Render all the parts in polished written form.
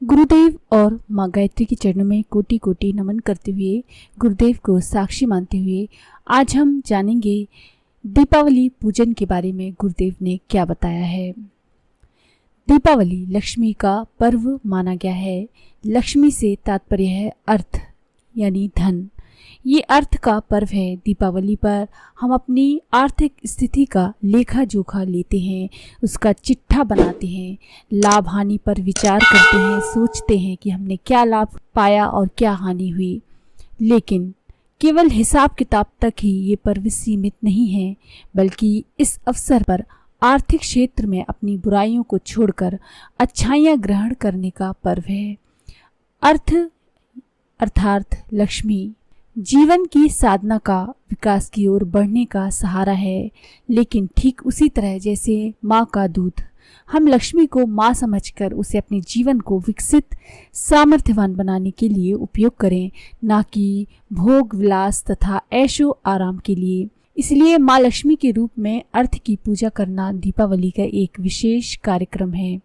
गुरुदेव और माँ गायत्री के चरणों में कोटि कोटि नमन करते हुए, गुरुदेव को साक्षी मानते हुए आज हम जानेंगे दीपावली पूजन के बारे में गुरुदेव ने क्या बताया है। दीपावली लक्ष्मी का पर्व माना गया है। लक्ष्मी से तात्पर्य है अर्थ यानी धन। ये अर्थ का पर्व है। दीपावली पर हम अपनी आर्थिक स्थिति का लेखा जोखा लेते हैं, उसका चिट्ठा बनाते हैं, लाभ हानि पर विचार करते हैं, सोचते हैं कि हमने क्या लाभ पाया और क्या हानि हुई। लेकिन केवल हिसाब किताब तक ही ये पर्व सीमित नहीं है, बल्कि इस अवसर पर आर्थिक क्षेत्र में अपनी बुराइयों को छोड़कर अच्छाइयाँ ग्रहण करने का पर्व है। अर्थ अर्थात लक्ष्मी जीवन की साधना का, विकास की ओर बढ़ने का सहारा है। लेकिन ठीक उसी तरह जैसे माँ का दूध, हम लक्ष्मी को माँ समझकर उसे अपने जीवन को विकसित सामर्थ्यवान बनाने के लिए उपयोग करें, ना कि भोग विलास तथा ऐशो आराम के लिए। इसलिए माँ लक्ष्मी के रूप में अर्थ की पूजा करना दीपावली का एक विशेष कार्यक्रम है।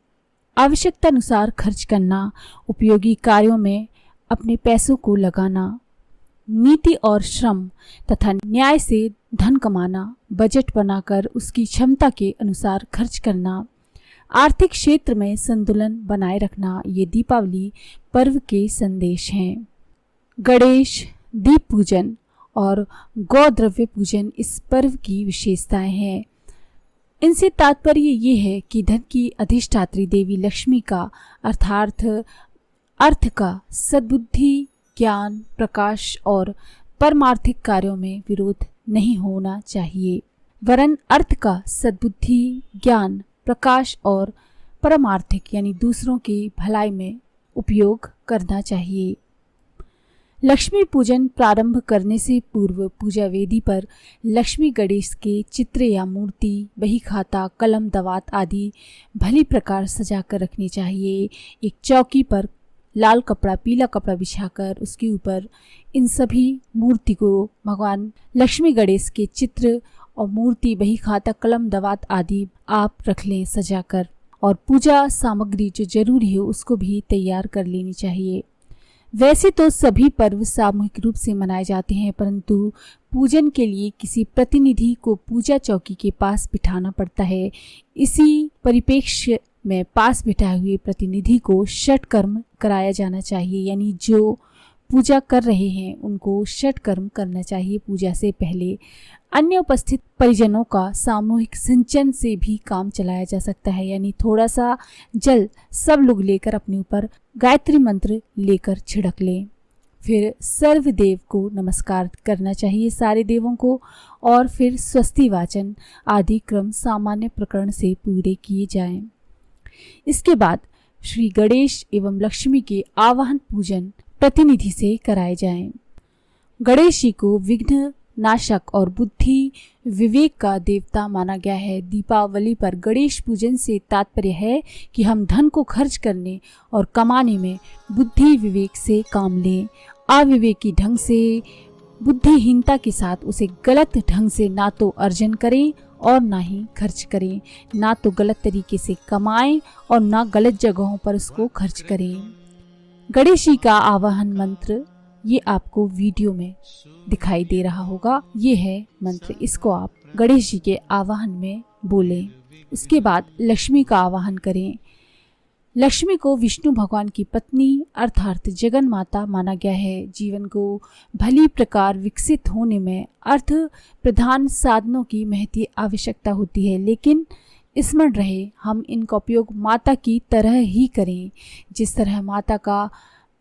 आवश्यकता अनुसार खर्च करना, उपयोगी कार्यों में अपने पैसों को लगाना, नीति और श्रम तथा न्याय से धन कमाना, बजट बनाकर उसकी क्षमता के अनुसार खर्च करना, आर्थिक क्षेत्र में संतुलन बनाए रखना, ये दीपावली पर्व के संदेश हैं। गणेश, दीप पूजन और गौ द्रव्य पूजन इस पर्व की विशेषताएं हैं। इनसे तात्पर्य ये है कि धन की अधिष्ठात्री देवी लक्ष्मी का अर्थात अर्थ का सद्बुद्धि, ज्ञान, प्रकाश और परमार्थिक कार्यों में विरोध नहीं होना चाहिए, वरन अर्थ का सद्बुद्धि, ज्ञान, प्रकाश और परमार्थिक यानी दूसरों की भलाई में उपयोग करना चाहिए। लक्ष्मी पूजन प्रारंभ करने से पूर्व पूजा वेदी पर लक्ष्मी गणेश के चित्र या मूर्ति, बही खाता, कलम, दवात आदि भली प्रकार सजाकर रखनी चाहिए। एक चौकी पर लाल कपड़ा, पीला कपड़ा बिछाकर उसके ऊपर इन सभी मूर्ति को, भगवान लक्ष्मी गणेश के चित्र और मूर्ति, बही खाता, कलम, दवात आदि आप रख लें सजाकर। और पूजा सामग्री जो जरूरी हो उसको भी तैयार कर लेनी चाहिए। वैसे तो सभी पर्व सामूहिक रूप से मनाए जाते हैं, परंतु पूजन के लिए किसी प्रतिनिधि को पूजा चौकी के पास बिठाना पड़ता है। इसी परिप्रेक्ष्य में पास बिठाए हुए प्रतिनिधि को षट कर्म कराया जाना चाहिए, यानी जो पूजा कर रहे हैं उनको षट कर्म करना चाहिए पूजा से पहले। अन्य उपस्थित परिजनों का सामूहिक सिंचन से भी काम चलाया जा सकता है, यानी थोड़ा सा जल सब लोग लेकर अपने ऊपर गायत्री मंत्र लेकर छिड़क लें। फिर सर्वदेव को नमस्कार करना चाहिए, सारे देवों को, और फिर स्वस्ति वाचन आदि क्रम सामान्य प्रकरण से पूरे किए जाएं। इसके बाद श्री गणेश एवं लक्ष्मी के आवाहन पूजन प्रतिनिधि से कराए जाएं। गणेश जी को विघ्न नाशक और बुद्धि विवेक का देवता माना गया है। दीपावली पर गणेश पूजन से तात्पर्य है कि हम धन को खर्च करने और कमाने में बुद्धि विवेक से काम लें। अविवेकी ढंग से, बुद्धिहीनता के साथ उसे गलत ढंग से ना तो अर्जन करें और ना ही खर्च करें, ना तो गलत तरीके से कमाएं और ना गलत जगहों पर उसको खर्च करें। गणेश जी का आवाहन मंत्र ये आपको वीडियो में दिखाई दे रहा होगा। ये है मंत्र, इसको आप गणेश जी के आवाहन में बोलें। उसके बाद लक्ष्मी का आवाहन करें। लक्ष्मी को विष्णु भगवान की पत्नी अर्थात जगन माता माना गया है। जीवन को भली प्रकार विकसित होने में अर्थ प्रधान साधनों की महती आवश्यकता होती है, लेकिन स्मरण रहे हम इनका उपयोग माता की तरह ही करें। जिस तरह माता का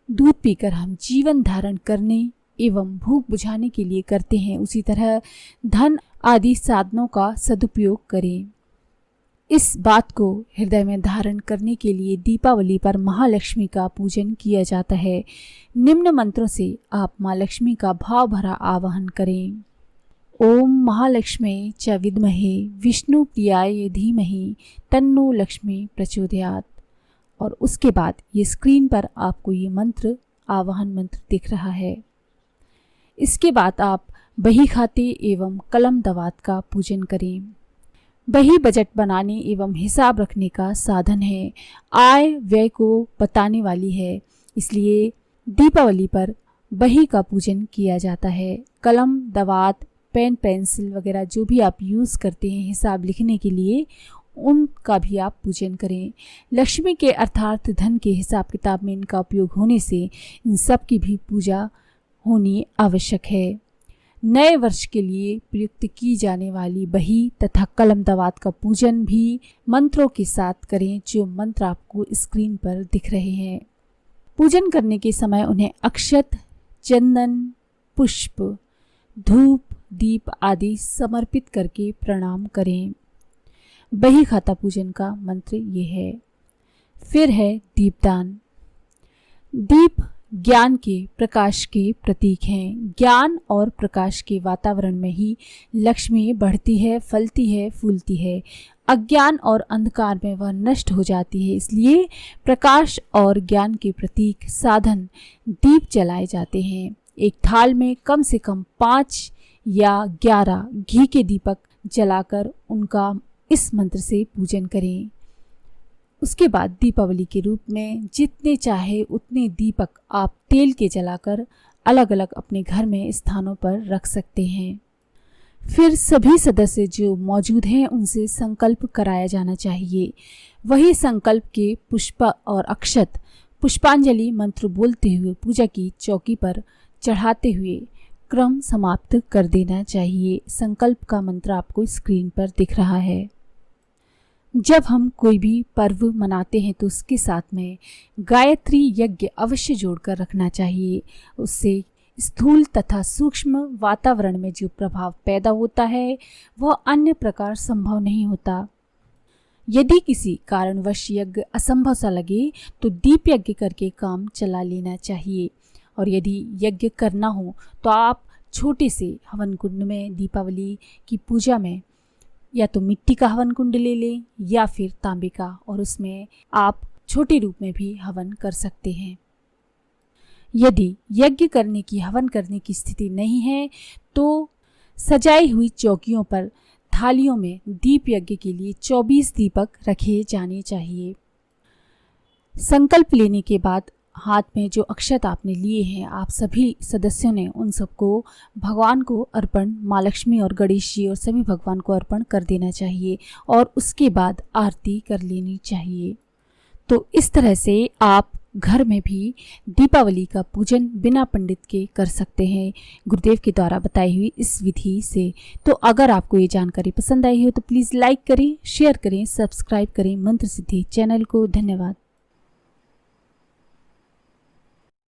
दूध पीकर हम जीवन धारण करने एवं भूख बुझाने के लिए करते हैं, उसी तरह धन आदि साधनों का सदुपयोग करें। इस बात को हृदय में धारण करने के लिए दीपावली पर महालक्ष्मी का पूजन किया जाता है। निम्न मंत्रों से आप माँ लक्ष्मी का भाव भरा आवाहन करें। ओम महालक्ष्मी च विद्महे विष्णु प्रियाय धीमहि तन्नो लक्ष्मी प्रचोदयात्। और उसके बाद ये स्क्रीन पर आपको ये मंत्र, आवाहन मंत्र दिख रहा है। इसके बाद आप बही खाते एवं कलम दवात का पूजन करें। बही बजट बनाने एवं हिसाब रखने का साधन है, आय व्यय को बताने वाली है। इसलिए दीपावली पर बही का पूजन किया जाता है। कलम, दवात, पेन, पेंसिल वगैरह जो भी आप यूज़ करते हैं हिसाब लिखने के लिए, उनका भी आप पूजन करें। लक्ष्मी के अर्थात धन के हिसाब किताब में इनका उपयोग होने से इन सब की भी पूजा होनी आवश्यक है। नए वर्ष के लिए प्रयुक्त की जाने वाली बही तथा कलम, दवात का पूजन भी मंत्रों के साथ करें, जो मंत्र आपको स्क्रीन पर दिख रहे हैं। पूजन करने के समय उन्हें अक्षत, चंदन, पुष्प, धूप, दीप आदि समर्पित करके प्रणाम करें। बही खाता पूजन का मंत्र ये है। फिर है दीपदान। दीप ज्ञान के, प्रकाश के प्रतीक हैं। ज्ञान और प्रकाश के वातावरण में ही लक्ष्मी बढ़ती है, फलती है, फूलती है। अज्ञान और अंधकार में वह नष्ट हो जाती है। इसलिए प्रकाश और ज्ञान के प्रतीक साधन दीप जलाए जाते हैं। एक थाल में कम से कम 5 या 11 घी के दीपक जलाकर उनका इस मंत्र से पूजन करें। उसके बाद दीपावली के रूप में जितने चाहे उतने दीपक आप तेल के जलाकर अलग अलग अपने घर में स्थानों पर रख सकते हैं। फिर सभी सदस्य जो मौजूद हैं उनसे संकल्प कराया जाना चाहिए। वही संकल्प के पुष्प और अक्षत, पुष्पांजलि मंत्र बोलते हुए पूजा की चौकी पर चढ़ाते हुए क्रम समाप्त कर देना चाहिए। संकल्प का मंत्र आपको स्क्रीन पर दिख रहा है। जब हम कोई भी पर्व मनाते हैं तो उसके साथ में गायत्री यज्ञ अवश्य जोड़कर रखना चाहिए। उससे स्थूल तथा सूक्ष्म वातावरण में जो प्रभाव पैदा होता है वह अन्य प्रकार संभव नहीं होता। यदि किसी कारणवश यज्ञ असंभव सा लगे तो दीप यज्ञ करके काम चला लेना चाहिए। और यदि यज्ञ करना हो तो आप छोटे से हवन कुंड में दीपावली की पूजा में या तो मिट्टी का हवन कुंड ले लें या फिर तांबे का, और उसमें आप छोटे रूप में भी हवन कर सकते हैं। यदि यज्ञ करने की, हवन करने की स्थिति नहीं है तो सजाई हुई चौकियों पर थालियों में दीप यज्ञ के लिए 24 दीपक रखे जाने चाहिए। संकल्प लेने के बाद हाथ में जो अक्षत आपने लिए हैं, आप सभी सदस्यों ने उन सबको भगवान को अर्पण, माँ लक्ष्मी और गणेश जी और सभी भगवान को अर्पण कर देना चाहिए और उसके बाद आरती कर लेनी चाहिए। तो इस तरह से आप घर में भी दीपावली का पूजन बिना पंडित के कर सकते हैं, गुरुदेव के द्वारा बताई हुई इस विधि से। तो अगर आपको ये जानकारी पसंद आई हो तो प्लीज़ लाइक करें, शेयर करें, सब्सक्राइब करें मंत्र सिद्धि चैनल को। धन्यवाद।